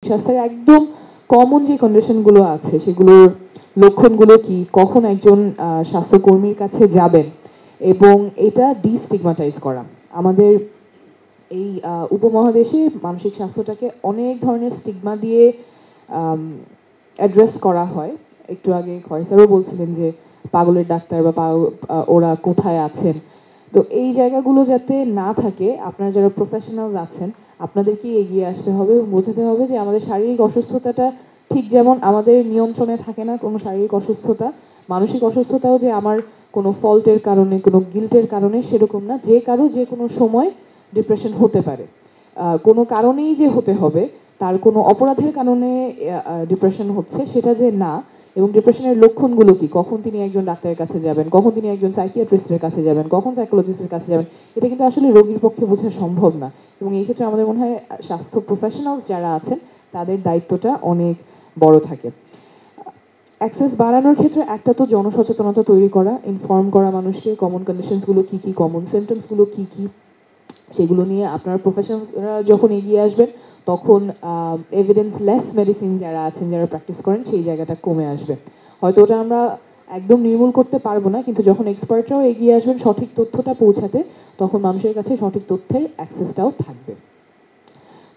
স্বাস্থ্যের একদম কমন যে কন্ডিশনগুলো আছে সেগুলোর লক্ষণগুলো কি, কখন একজন স্বাস্থ্যকর্মীর কাছে যাবেন, এবং এটা ডিস্টিগমাটাইজ করা। আমাদের এই উপমহাদেশে মানসিক স্বাস্থ্যটাকে অনেক ধরনের স্টিগমা দিয়ে অ্যাড্রেস করা হয়। একটু আগে খয় স্যারও বলছিলেন যে পাগলের ডাক্তার বা ওরা কোথায় আছেন। তো এই জায়গাগুলো যাতে না থাকে, আপনারা যারা প্রফেশনালস আছেন আপনাদেরকে এগিয়ে আসতে হবে এবং বোঝাতে হবে যে আমাদের শারীরিক অসুস্থতাটা ঠিক যেমন আমাদের নিয়ন্ত্রণে থাকে না কোনো শারীরিক অসুস্থতা, মানসিক অসুস্থতাও যে আমার কোনো ফল্টের কারণে, কোনো গিল্টের কারণে সেরকম না। যে কারো যে কোনো সময় ডিপ্রেশন হতে পারে, কোনো কারণেই যে হতে হবে, তার কোনো অপরাধের কারণে ডিপ্রেশন হচ্ছে সেটা যে না। এবং ডিপ্রেশনের লক্ষণগুলো কি, কখন তিনি একজন ডাক্তারের কাছে যাবেন, কখন তিনি একজন সাইকিয়াট্রিস্টের কাছে যাবেন, কখন সাইকোলজিস্টের কাছে যাবেন, এটা কিন্তু আসলে রোগীর পক্ষে বোঝা সম্ভব না। এবং এই ক্ষেত্রে আমাদের মনে হয় স্বাস্থ্য প্রফেশনালস যারা আছেন তাদের দায়িত্বটা অনেক বড় থাকে। অ্যাক্সেস বাড়ানোর ক্ষেত্রে একটা তো জনসচেতনতা তৈরি করা, ইনফর্ম করা মানুষকে কমন কন্ডিশনসগুলো কী কী, কমন সিমটমসগুলো কী কী, সেগুলো নিয়ে আপনার প্রফেশনালসরা যখন এগিয়ে আসবেন তখন এভিডেন্স লেস মেডিসিন যারা আছেন, যারা প্র্যাকটিস করেন, সেই জায়গাটা কমে আসবে। হয়তো ওটা আমরা একদম নির্মূল করতে পারবো না, কিন্তু যখন এক্সপার্টরাও এগিয়ে আসবেন সঠিক তথ্যটা পৌঁছাতে, তখন মানুষের কাছে সঠিক তথ্যের অ্যাক্সেসটাও থাকবে।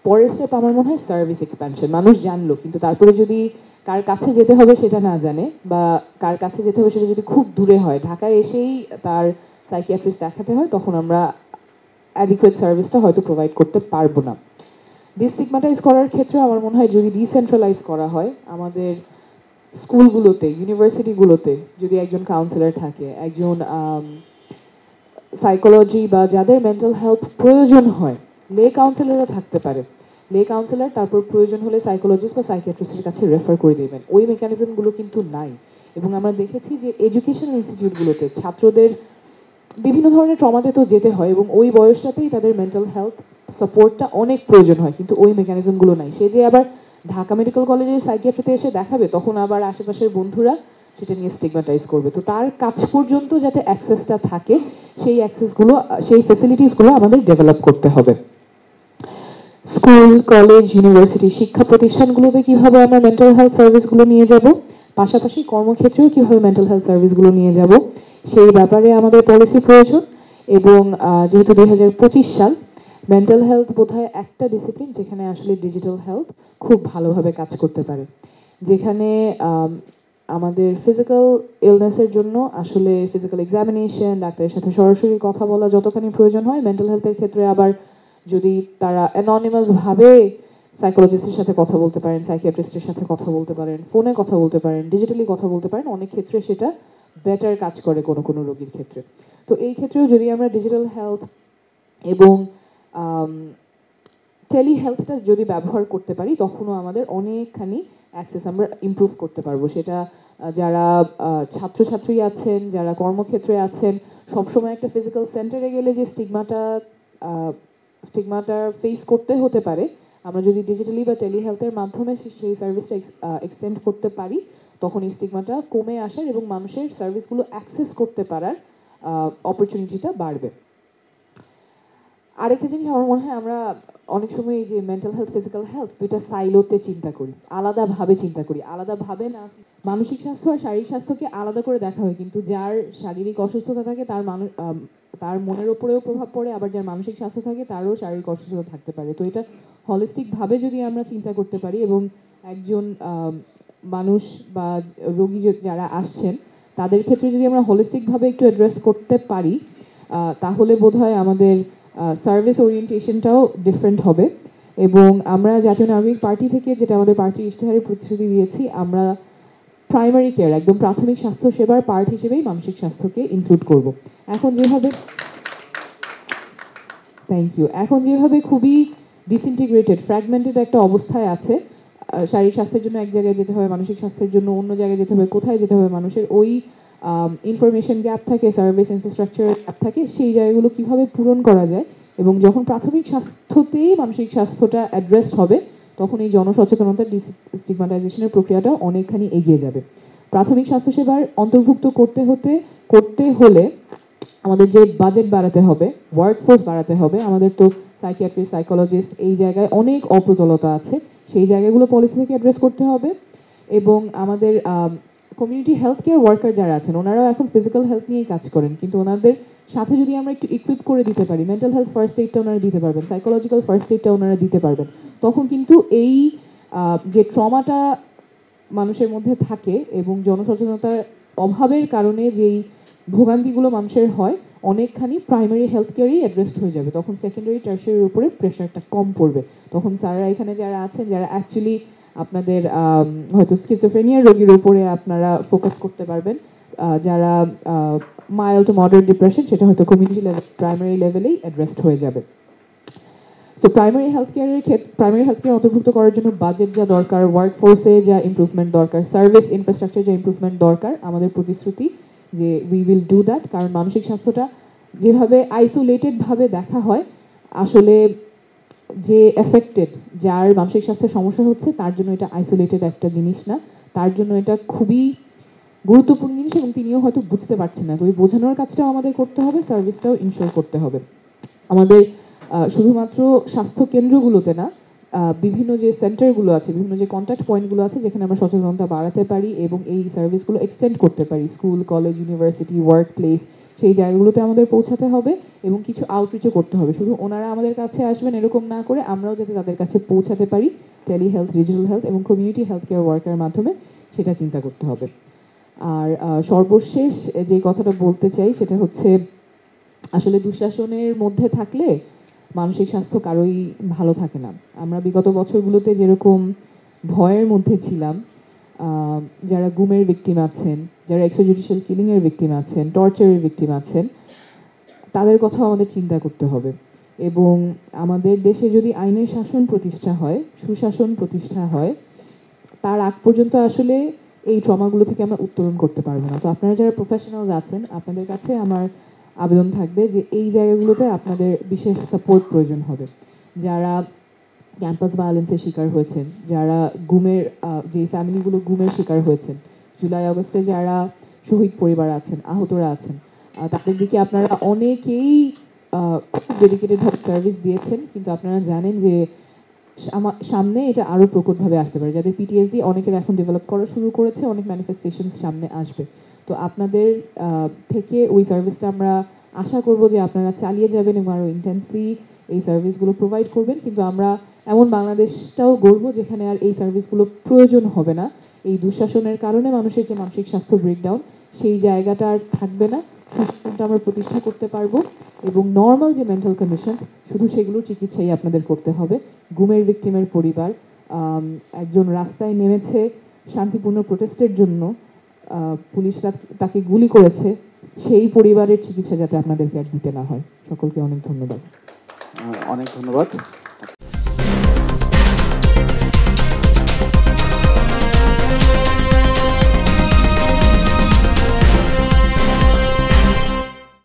পরের স্টেপ আমার মনে হয় সার্ভিস এক্সপ্যানশন। মানুষ জানলো, কিন্তু তারপরে যদি কার কাছে যেতে হবে সেটা না জানে, বা কার কাছে যেতে হবে সেটা যদি খুব দূরে হয়, ঢাকায় এসেই তার সাইকিয়াট্রিস্ট দেখাতে হয়, তখন আমরা অ্যাডিকুয়েট সার্ভিসটা হয়তো প্রোভাইড করতে পারবো না। ডিস্টিগমাটাইজ করার ক্ষেত্রে আমার মনে হয় যদি ডিসেন্ট্রালাইজ করা হয়, আমাদের স্কুলগুলোতে, ইউনিভার্সিটিগুলোতে যদি একজন কাউন্সিলর থাকে, একজন সাইকোলজি বা যাদের মেন্টাল হেলথ প্রয়োজন হয়, লে কাউন্সিলরও থাকতে পারে। লে কাউন্সিলর তারপর প্রয়োজন হলে সাইকোলজিস্ট বা সাইকিয়াট্রিস্টের কাছে রেফার করে দেবেন। ওই মেকানিজমগুলো কিন্তু নাই। এবং আমরা দেখেছি যে এডুকেশনাল ইনস্টিটিউটগুলোতে ছাত্রদের বিভিন্ন ধরনের ট্রমাতে তো যেতে হয়, এবং ওই বয়সটাতেই তাদের মেন্টাল হেলথ সাপোর্টটা অনেক প্রয়োজন হয়, কিন্তু ওই মেকানিজমগুলো নাই। সে যে আবার ঢাকা মেডিকেল কলেজের সাইকিয়াট্রিতে এসে দেখাবে, তখন আবার আশেপাশের বন্ধুরা সেটা নিয়ে স্টিগমাটাইজ করবে। তো তার কাছ পর্যন্ত যাতে অ্যাক্সেসটা থাকে, সেই অ্যাক্সেসগুলো, সেই ফেসিলিটিসগুলো আমাদের ডেভেলপ করতে হবে। স্কুল, কলেজ, ইউনিভার্সিটি, শিক্ষা প্রতিষ্ঠানগুলোতে কীভাবে আমরা মেন্টাল হেলথ সার্ভিসগুলো নিয়ে যাব, পাশাপাশি কর্মক্ষেত্রেও কীভাবে মেন্টাল হেলথ সার্ভিসগুলো নিয়ে যাব, সেই ব্যাপারে আমাদের পলিসি প্রয়োজন। এবং যেহেতু 2025 সাল, মেন্টাল হেলথ বোধহয় একটা ডিসিপ্লিন যেখানে আসলে ডিজিটাল হেলথ খুব ভালোভাবে কাজ করতে পারে, যেখানে আমাদের ফিজিক্যাল ইলনেসের জন্য আসলে ফিজিক্যাল এক্সামিনেশন, ডাক্তারের সাথে সরাসরি কথা বলা যতখানি প্রয়োজন হয়, মেন্টাল হেলথের ক্ষেত্রে আবার যদি তারা অ্যাননিমাসভাবে সাইকোলজিস্টের সাথে কথা বলতে পারেন, সাইকিয়াট্রিস্টের সাথে কথা বলতে পারেন, ফোনে কথা বলতে পারেন, ডিজিটালি কথা বলতে পারেন, অনেক ক্ষেত্রে সেটা বেটার কাজ করে কোনো কোনো রোগীর ক্ষেত্রে। তো এই ক্ষেত্রেও যদি আমরা ডিজিটাল হেলথ এবং টেলি হেলথটা যদি ব্যবহার করতে পারি, তখনও আমাদের অনেকখানি অ্যাক্সেস আমরা ইমপ্রুভ করতে পারবো। সেটা যারা ছাত্রছাত্রী আছেন, যারা কর্মক্ষেত্রে আছেন, সবসময় একটা ফিজিক্যাল সেন্টারে গেলে যে স্টিগমাটা ফেস করতে হতে পারে, আমরা যদি ডিজিটালি বা টেলি হেলথের মাধ্যমে সেই সার্ভিসটা এক্সটেন্ড করতে পারি, তখন এই স্টিগমাটা কমে আসার এবং মানুষের সার্ভিসগুলো অ্যাক্সেস করতে পারার অপরচুনিটিটা বাড়বে। আরেকটা জিনিস আমার মনে হয়, আমরা অনেক সময় এই যে মেন্টাল হেলথ, ফিজিক্যাল হেলথ দুইটা সাইলোতে চিন্তা করি, আলাদাভাবে চিন্তা করি, আলাদাভাবে না। মানসিক স্বাস্থ্য আর শারীরিক স্বাস্থ্যকে আলাদা করে দেখা হয়, কিন্তু যার শারীরিক অসুস্থতা থাকে তার মনের উপরেও প্রভাব পড়ে, আবার যার মানসিক স্বাস্থ্য থাকে তারও শারীরিক অসুস্থতা থাকতে পারে। তো এটা হলিস্টিকভাবে যদি আমরা চিন্তা করতে পারি, এবং একজন মানুষ বা রোগী যারা আসছেন তাদের ক্ষেত্রে যদি আমরা হলিস্টিকভাবে একটু অ্যাড্রেস করতে পারি, তাহলে বোধহয় আমাদের সার্ভিস ওরিয়েন্টেশনটাও ডিফারেন্ট হবে। এবং আমরা জাতীয় নাগরিক পার্টি থেকে, যেটা আমাদের পার্টির ইশতেহারে প্রতিশ্রুতি দিয়েছি, আমরা প্রাইমারি কেয়ার, একদম প্রাথমিক স্বাস্থ্য সেবার পার্ট হিসেবেই মানসিক স্বাস্থ্যকে ইনক্লুড করব। এখন যেভাবে খুবই ডিসইন্টিগ্রেটেড, ফ্র্যাগমেন্টেড একটা অবস্থায় আছে, শারীরিক স্বাস্থ্যের জন্য এক জায়গায় যেতে হবে, মানসিক স্বাস্থ্যের জন্য অন্য জায়গায় যেতে হবে, কোথায় যেতে হবে, মানুষের ওই ইনফরমেশন গ্যাপ থাকে, সার্ভিস ইনফ্রাস্ট্রাকচার গ্যাপ থাকে, সেই জায়গাগুলো কীভাবে পূরণ করা যায়। এবং যখন প্রাথমিক স্বাস্থ্যতেই মানসিক স্বাস্থ্যটা অ্যাড্রেস হবে, তখন এই জনসচেতনতার ডিস্টিগমাটাইজেশনের প্রক্রিয়াটা অনেকখানি এগিয়ে যাবে। প্রাথমিক স্বাস্থ্যসেবার অন্তর্ভুক্ত করতে হলে আমাদের যে বাজেট বাড়াতে হবে, ওয়ার্কফোর্স বাড়াতে হবে। আমাদের তো সাইকিয়াট্রিস্ট, সাইকোলজিস্ট, এই জায়গায় অনেক অপ্রতুলতা আছে, সেই জায়গাগুলো পলিসি থেকে অ্যাড্রেস করতে হবে। এবং আমাদের কমিউনিটি হেলথ কেয়ার ওয়ার্কার যারা আছেন ওনারাও এখন ফিজিক্যাল হেলথ নিয়েই কাজ করেন, কিন্তু ওনাদের সাথে যদি আমরা একটু ইকুইপ করে দিতে পারি, মেন্টাল হেলথ ফার্স্ট এইডটা ওনারা দিতে পারবেন, সাইকোলজিক্যাল ফার্স্ট এইডটা ওনারা দিতে পারবেন, তখন কিন্তু এই যে ট্রমাটা মানুষের মধ্যে থাকে এবং জনসচেতনতার অভাবের কারণে যেই ভোগান্তিগুলো মানুষের হয় অনেকখানি প্রাইমারি হেলথ কেয়ারেই অ্যাড্রেসড হয়ে যাবে। তখন সেকেন্ডারি টার্সিয়ারির উপরে প্রেশারটা কম পড়বে। তখন স্যাররা এখানে যারা আছেন, যারা অ্যাকচুয়ালি আপনাদের হয়তো স্কিজোফ্রেনিয়ার রোগীর উপরে আপনারা ফোকাস করতে পারবেন, যারা মাইল্ড টু মডারেট ডিপ্রেশন, সেটা হয়তো কমিউনিটি লেভেল প্রাইমারি লেভেলেই অ্যাড্রেসড হয়ে যাবে। সো প্রাইমারি হেলথ কেয়ার অন্তর্ভুক্ত করার জন্য বাজেট যা দরকার, ওয়ার্কফোর্সে যা ইমপ্রুভমেন্ট দরকার, সার্ভিস ইনফ্রাস্ট্রাকচার যা ইমপ্রুভমেন্ট দরকার, আমাদের প্রতিশ্রুতি যে উই উইল ডু দ্যাট। কারণ মানসিক স্বাস্থ্যটা যেভাবে আইসোলেটেডভাবে দেখা হয়, আসলে যে এফেক্টেড, যার মানসিক স্বাস্থ্যের সমস্যা হচ্ছে, তার জন্য এটা আইসোলেটেড একটা জিনিস না, তার জন্য এটা খুবই গুরুত্বপূর্ণ জিনিস এবং তিনিও হয়তো বুঝতে পারছেন না। তো ওই বোঝানোর কাজটাও আমাদের করতে হবে, সার্ভিসটাও ইনশোর করতে হবে। আমাদের শুধুমাত্র স্বাস্থ্য কেন্দ্রগুলোতে না, বিভিন্ন যে সেন্টারগুলো আছে, বিভিন্ন যে কন্ট্যাক্ট পয়েন্টগুলো আছে, যেখানে আমরা সচেতনতা বাড়াতে পারি এবং এই সার্ভিসগুলো এক্সটেন্ড করতে পারি, school, college, university, work place, সেই জায়গাগুলোতে আমাদের পৌঁছাতে হবে এবং কিছু আউটরিচও করতে হবে। শুধু ওনারা আমাদের কাছে আসবেন এরকম না করে আমরাও যাতে তাদের কাছে পৌঁছাতে পারি টেলি হেলথ, ডিজিটাল হেলথ এবং কমিউনিটি হেলথ কেয়ার ওয়ার্কারের মাধ্যমে, সেটা চিন্তা করতে হবে। আর সর্বশেষ যে কথাটা বলতে চাই সেটা হচ্ছে, আসলে দুঃশাসনের মধ্যে থাকলে মানসিক স্বাস্থ্য কারোই ভালো থাকে না। আমরা বিগত বছরগুলোতে যেরকম ভয়ের মধ্যে ছিলাম, যারা গুমের ভিকটিম আছেন, যারা এক্সট্রাজুডিশিয়াল কিলিংয়ের ভিকটিম আছেন, টর্চারের ভিকটিম আছেন, তাদের কথাও আমাদের চিন্তা করতে হবে। এবং আমাদের দেশে যদি আইনের শাসন প্রতিষ্ঠা হয়, সুশাসন প্রতিষ্ঠা হয়, তার আগ পর্যন্ত আসলে এই ট্রমাগুলো থেকে আমরা উত্তরণ করতে পারবো না। তো আপনারা যারা প্রফেশনালস আছেন, আপনাদের কাছে আমার আবেদন থাকবে যে এই জায়গাগুলোতে আপনাদের বিশেষ সাপোর্ট প্রয়োজন হবে। যারা ক্যাম্পাস ভায়োলেন্সের শিকার হয়েছেন, যারা গুমের যে ফ্যামিলিগুলো গুমের শিকার হয়েছেন, জুলাই আগস্টে যারা শহীদ পরিবার আছেন, আহতরা আছেন, তাদের দিকে আপনারা অনেকেই খুব ডেডিকেটেডভাবে সার্ভিস দিয়েছেন, কিন্তু আপনারা জানেন যে সামনে এটা আরও প্রকটভাবে আসতে পারে। যাদের পিটিএসডি অনেকের এখন ডেভেলপ করা শুরু করেছে, অনেক ম্যানিফেস্টেশন সামনে আসবে। তো আপনাদের থেকে ওই সার্ভিসটা আমরা আশা করব যে আপনারা চালিয়ে যাবেন এবং আরও ইন্টেন্সলি এই সার্ভিসগুলো প্রোভাইড করবেন। কিন্তু আমরা এমন বাংলাদেশটাও গড়ব যেখানে আর এই সার্ভিসগুলো প্রয়োজন হবে না। এই দুঃশাসনের কারণে মানুষের যে মানসিক স্বাস্থ্য ব্রেকডাউন, সেই জায়গাটা আর থাকবে না, সুশাসনটা আমরা প্রতিষ্ঠা করতে পারবো এবং নর্মাল যে মেন্টাল কন্ডিশন, শুধু সেগুলোর চিকিৎসাই আপনাদের করতে হবে। গুমের ভিকটিমের পরিবার, একজন রাস্তায় নেমেছে শান্তিপূর্ণ প্রোটেস্টের জন্য, পুলিশরা তাকে গুলি করেছে, সেই পরিবারের চিকিৎসা যাতে আপনাদেরকে আর দিতে না হয়। সকলকে অনেক ধন্যবাদ। অনেক ধন্যবাদ।